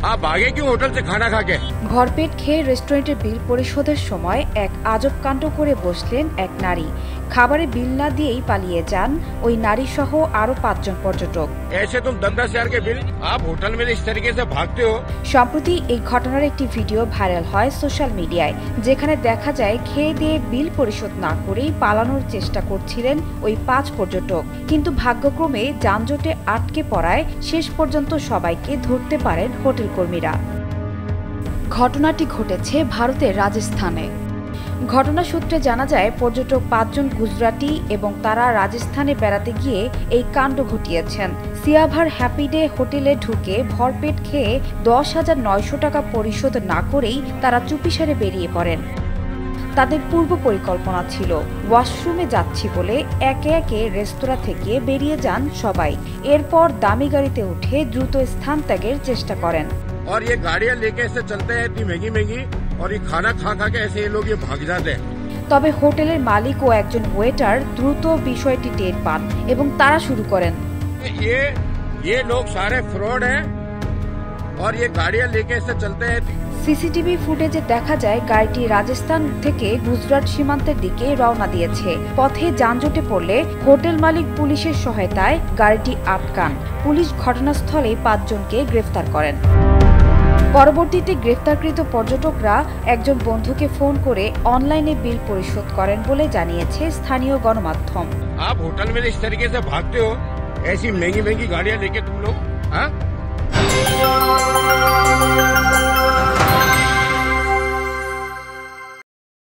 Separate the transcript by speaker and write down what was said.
Speaker 1: आप भागे क्यों होटल से खाना खा के?
Speaker 2: ভরপেট খেয়ে রেস্টুরেন্টের বিল পরিশোধের সময় এক আজব কাণ্ড করে বসলেন এক নারী। খাবারে বিল না দিয়েই পালিয়ে যান ওই নারী সহ আরো 5 জন পর্যটক।
Speaker 1: ऐसे तुम 10-10 हजार के बिल आप होटल में इस तरीके से भागते हो?
Speaker 2: সম্প্রতি এই ঘটনার একটি ভিডিও ভাইরাল হয় সোশ্যাল মিডিয়ায়, যেখানে দেখা যায় খেয়ে দিয়ে বিল পরিশোধ না করেই পালানোর চেষ্টা করছিলেন ওই 5 পর্যটক। কিন্তু ভাগ্যক্রমে যানজটে আটকে পড়ায় শেষ পর্যন্ত সবাইকে ধরতে পারেন হোটেল কর্মীরা। ঘটনাটি ঘটেছে ভারতের রাজস্থানে। ঘটনা সূত্রে জানা যায় পর্যটক 5 জন গুজরাটি এবং তারা রাজস্থানে বেড়াতে গিয়ে এই কাণ্ড ঘটিয়েছেন। সিয়াভার হ্যাপি ডে হোটেলে ঢুকে ভরপেট খেয়ে 10,900 টাকা পরিশোধ না করেই তারা চুপিসারে বেরিয়ে পড়েন। তাদের পূর্ব পরিকল্পনা ছিল ওয়াশরুমে যাচ্ছি বলে একে একে রেস্তোরাঁ থেকে বেরিয়ে যান সবাই। এরপর দামি গাড়িতে উঠে দ্রুত স্থান ত্যাগের চেষ্টা করেন।
Speaker 1: और ये गाड़ियाँ लेके ऐसे चलते हैं इतनी महंगी महंगी और ये खाना खा खा के ऐसे ये लोग ये भाग जाते हैं।
Speaker 2: তবে হোটেলের মালিক ও একজন ওয়েটার দ্রুত বিষয়টি টের পান এবং তারা শুরু করেন।
Speaker 1: ये लोग सारे फ्रॉड हैं और ये गाड़ियाँ लेके ऐसे चलते हैं।
Speaker 2: সিসিটিভি ফুটেজে দেখা যায় গাড়িটি রাজস্থান থেকে গুজরাট সীমান্তের দিকে রওনা দিয়েছে। পথে যানজটে পড়লে হোটেল মালিক পুলিশের সহায়তায় গাড়িটি আটকান। পুলিশ ঘটনাস্থলে 5 জনকে গ্রেফতার করেন। পরবর্তীতে গ্রেফতারকৃত পর্যটকরা একজন বন্ধুকে ফোন করে অনলাইনে বিল পরিশোধ করেন বলে জানিয়েছে স্থানীয় গণমাধ্যম।
Speaker 1: आप होटल में इस तरीके से भागते हो, ऐसी महंगी महंगी गाड़ियाँ लेके तुम लोग, हाँ?